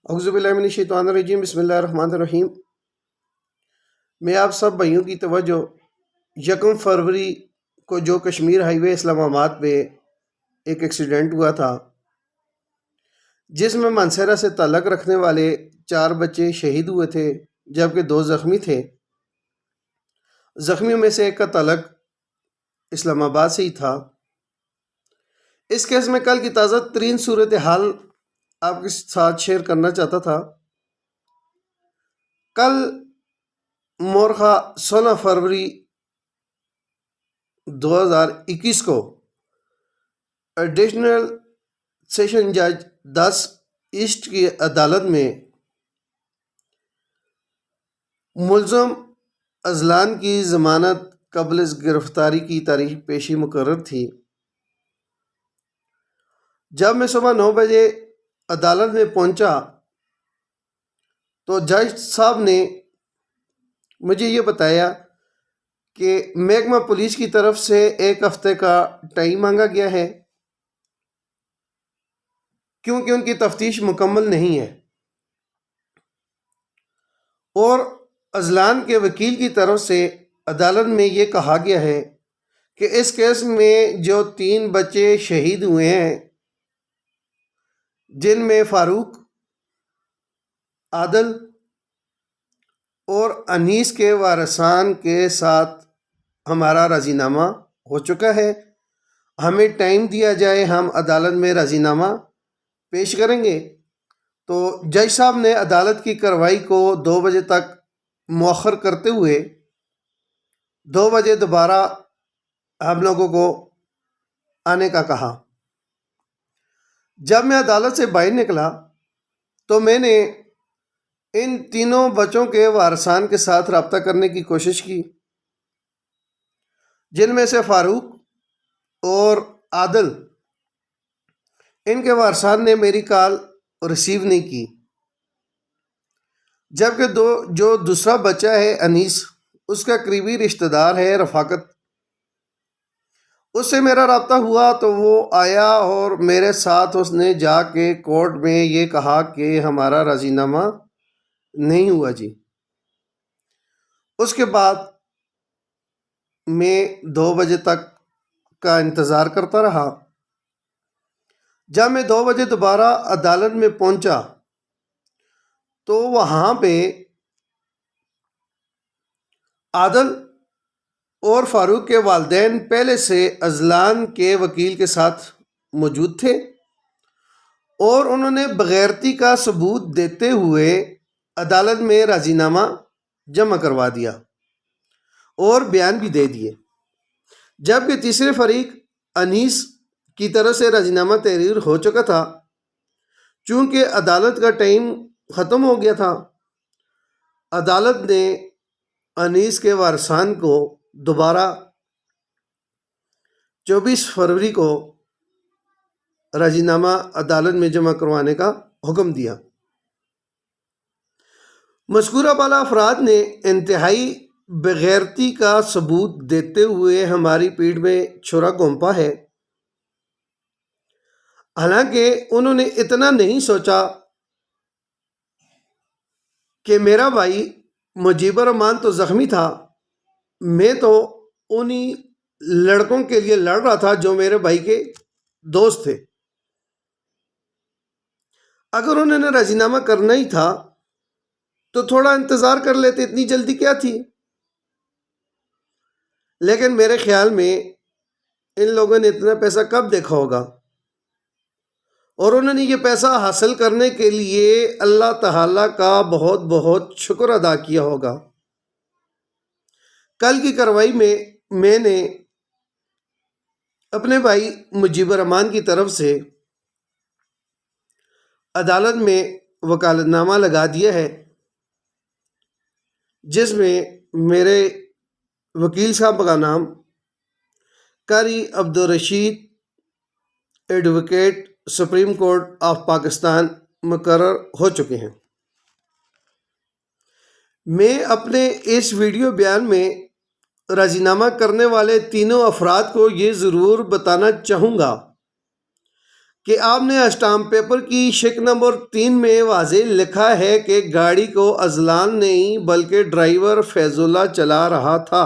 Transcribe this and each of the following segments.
اعوذ باللہ من الشیطان الرجیم، بسم اللہ الرحمن الرحیم۔ میں آپ سب بھائیوں کی توجہ 1 فروری کو جو کشمیر ہائی وے اسلام آباد پہ ایک ایکسیڈنٹ ہوا تھا، جس میں مانسہرہ سے تعلق رکھنے والے 4 بچے شہید ہوئے تھے جبکہ 2 زخمی تھے۔ زخمیوں میں سے ایک کا تعلق اسلام آباد سے ہی تھا۔ اس کیس میں کل کی تازہ ترین صورتحال آپ کے ساتھ شیئر کرنا چاہتا تھا۔ کل مورخہ 16 فروری 2021 کو ایڈیشنل سیشن جج 10 ایسٹ کی عدالت میں ملزم اذلان کی ضمانت قبل از گرفتاری کی تاریخ پیشی مقرر تھی۔ جب میں صبح 9 بجے عدالت میں پہنچا تو جج صاحب نے مجھے یہ بتایا کہ محکمہ پولیس کی طرف سے 1 ہفتے کا ٹائم مانگا گیا ہے کیونکہ ان کی تفتیش مکمل نہیں ہے، اور اذلان کے وکیل کی طرف سے عدالت میں یہ کہا گیا ہے کہ اس کیس میں جو 3 بچے شہید ہوئے ہیں، جن میں فاروق، عادل اور انیس کے وارثان کے ساتھ ہمارا راضی نامہ ہو چکا ہے۔ ہمیں ٹائم دیا جائے، ہم عدالت میں راضی نامہ پیش کریں گے۔ تو جج صاحب نے عدالت کی کارروائی کو 2 بجے تک مؤخر کرتے ہوئے 2 بجے دوبارہ ہم لوگوں کو آنے کا کہا۔ جب میں عدالت سے باہر نکلا تو میں نے ان تینوں بچوں کے وارثان کے ساتھ رابطہ کرنے کی کوشش کی، جن میں سے فاروق اور عادل، ان کے وارثان نے میری کال ریسیو نہیں کی، جبکہ جو دوسرا بچہ ہے انیس، اس کا قریبی رشتہ دار ہے رفاقت، اس سے میرا رابطہ ہوا تو وہ آیا اور میرے ساتھ اس نے جا کے کورٹ میں یہ کہا کہ ہمارا راضی نامہ نہیں ہوا جی۔ اس کے بعد میں 2 بجے تک کا انتظار کرتا رہا۔ جب میں 2 بجے دوبارہ عدالت میں پہنچا تو وہاں پہ عادل اور فاروق کے والدین پہلے سے اذلان کے وکیل کے ساتھ موجود تھے، اور انہوں نے بغیرتی کا ثبوت دیتے ہوئے عدالت میں راضی نامہ جمع کروا دیا اور بیان بھی دے دیے، جبکہ تیسرے فریق انیس کی طرف سے راضی نامہ تحریر ہو چکا تھا۔ چونکہ عدالت کا ٹائم ختم ہو گیا تھا، عدالت نے انیس کے وارثان کو دوبارہ 24 فروری کو راضی نامہ عدالت میں جمع کروانے کا حکم دیا۔ مذکورہ بالا افراد نے انتہائی بغیرتی کا ثبوت دیتے ہوئے ہماری پیٹھ میں چھرا گھونپا ہے، حالانکہ انہوں نے اتنا نہیں سوچا کہ میرا بھائی مجیب الرحمان تو زخمی تھا، میں تو انہی لڑکوں کے لیے لڑ رہا تھا جو میرے بھائی کے دوست تھے۔ اگر انہوں نے راضی نامہ کرنا ہی تھا تو تھوڑا انتظار کر لیتے، اتنی جلدی کیا تھی؟ لیکن میرے خیال میں ان لوگوں نے اتنا پیسہ کب دیکھا ہوگا، اور انہوں نے یہ پیسہ حاصل کرنے کے لیے اللہ تعالیٰ کا بہت بہت شکر ادا کیا ہوگا۔ کل کی کارروائی میں نے اپنے بھائی مجیب الرحمان کی طرف سے عدالت میں وکالت نامہ لگا دیا ہے، جس میں میرے وکیل صاحب کا نام قاری Abdul Rashid advocate supreme court of Pakistan مقرر ہو چکے ہیں۔ میں اپنے اس ویڈیو بیان میں راضی نامہ کرنے والے تینوں افراد کو یہ ضرور بتانا چاہوں گا کہ آپ نے اسٹامپ پیپر کی شک نمبر 3 میں واضح لکھا ہے کہ گاڑی کو اذلان نہیں بلکہ ڈرائیور فیض اللہ چلا رہا تھا۔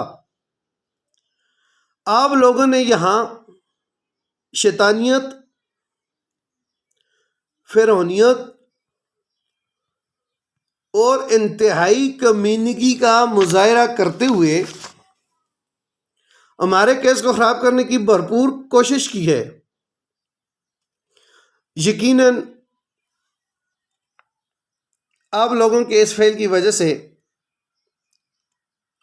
آپ لوگوں نے یہاں شیطانیت، فرعونیت اور انتہائی کمینگی کا مظاہرہ کرتے ہوئے ہمارے کیس کو خراب کرنے کی بھرپور کوشش کی ہے۔ یقیناً آپ لوگوں کے اس فعل کی وجہ سے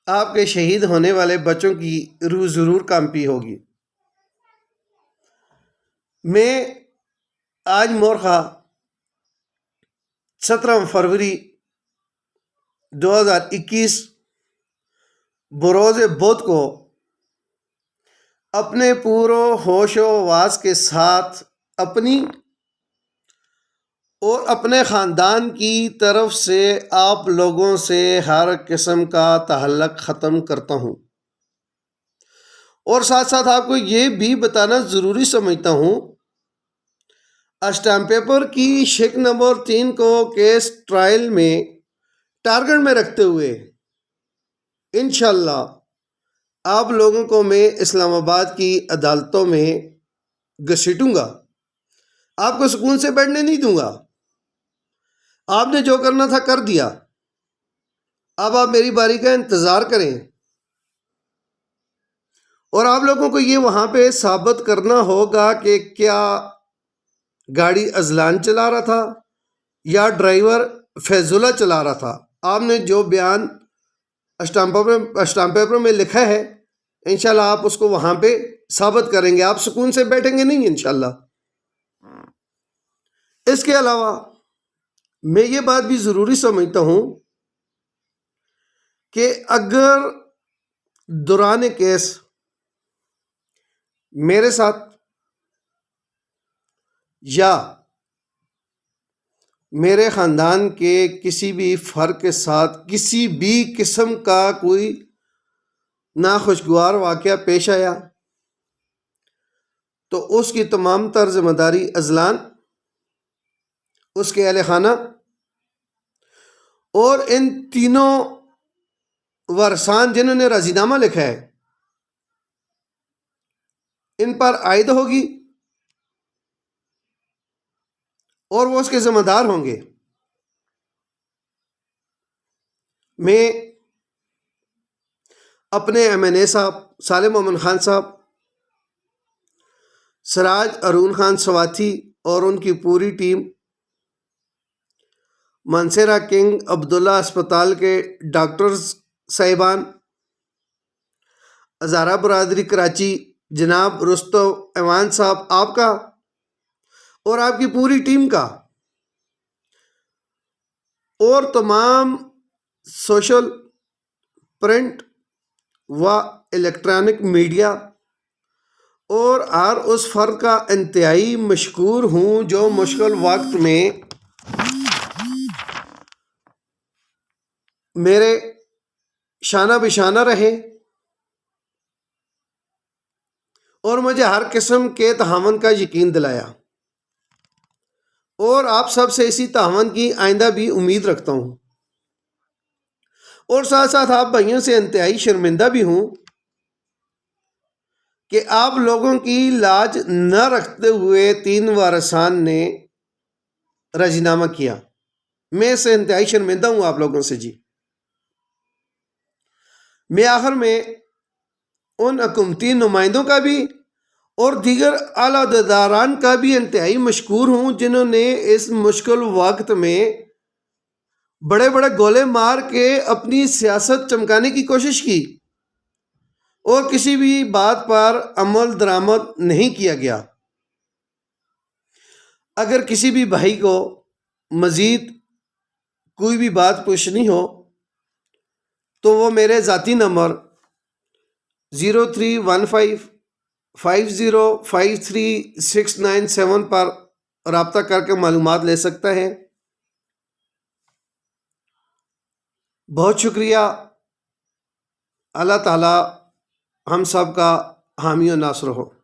آپ کے شہید ہونے والے بچوں کی روح ضرور کانپی ہوگی۔ میں آج مورخہ 17 فروری 2021 بروز بدھ کو اپنے پورو ہوش و حواس کے ساتھ اپنی اور اپنے خاندان کی طرف سے آپ لوگوں سے ہر قسم کا تعلق ختم کرتا ہوں، اور ساتھ ساتھ آپ کو یہ بھی بتانا ضروری سمجھتا ہوں، اسٹامپ پیپر کی شک نمبر 3 کو کیس ٹرائل میں ٹارگٹ میں رکھتے ہوئے انشاءاللہ آپ لوگوں کو میں اسلام آباد کی عدالتوں میں گھسیٹوں گا، آپ کو سکون سے بیٹھنے نہیں دوں گا۔ آپ نے جو کرنا تھا کر دیا، اب آپ میری باری کا انتظار کریں، اور آپ لوگوں کو یہ وہاں پہ ثابت کرنا ہوگا کہ کیا گاڑی اذلان چلا رہا تھا یا ڈرائیور فیض اللہ چلا رہا تھا۔ آپ نے جو بیان اسٹامپ پیپر میں لکھا ہے انشاءاللہ آپ اس کو وہاں پہ ثابت کریں گے، آپ سکون سے بیٹھیں گے نہیں انشاءاللہ۔ اس کے علاوہ میں یہ بات بھی ضروری سمجھتا ہوں کہ اگر دوران کیس میرے ساتھ یا میرے خاندان کے کسی بھی فرد کے ساتھ کسی بھی قسم کا کوئی ناخوشگوار واقعہ پیش آیا تو اس کی تمام تر ذمہ داری اذلان، اس کے اہل خانہ اور ان تینوں ورثان جنہوں نے رضی نامہ لکھا ہے ان پر عائد ہوگی، اور وہ اس کے ذمہ دار ہوں گے۔ میں اپنے MNA صاحب سالم مومن خان صاحب، سراج ارون خان سواتھی اور ان کی پوری ٹیم، مانسیرا کنگ عبداللہ اسپتال کے ڈاکٹرز صاحبان، ہزارہ برادری کراچی جناب رستم ایوان صاحب، آپ کا اور آپ کی پوری ٹیم کا، اور تمام سوشل، پرنٹ و الیکٹرانک میڈیا اور ہر اس فرد کا انتہائی مشکور ہوں جو مشکل وقت میں میرے شانہ بشانہ رہے اور مجھے ہر قسم کے تعاون کا یقین دلایا، اور آپ سب سے اسی تعاون کی آئندہ بھی امید رکھتا ہوں، اور ساتھ ساتھ آپ بھائیوں سے انتہائی شرمندہ بھی ہوں کہ آپ لوگوں کی لاج نہ رکھتے ہوئے 3 وارثان نے رضی نامہ کیا۔ میں اس سے انتہائی شرمندہ ہوں آپ لوگوں سے جی۔ میں آخر میں ان حکومتی نمائندوں کا بھی اور دیگر اعلیٰ عہدیداران کا بھی انتہائی مشکور ہوں جنہوں نے اس مشکل وقت میں بڑے بڑے گولے مار کے اپنی سیاست چمکانے کی کوشش کی اور کسی بھی بات پر عمل درآمد نہیں کیا گیا۔ اگر کسی بھی بھائی کو مزید کوئی بھی بات پوچھنی ہو تو وہ میرے ذاتی نمبر 0315505367 پر رابطہ کر کے معلومات لے سکتا ہے۔ بہت شکریہ۔ اللہ تعالی ہم سب کا حامی و ناصر ہو۔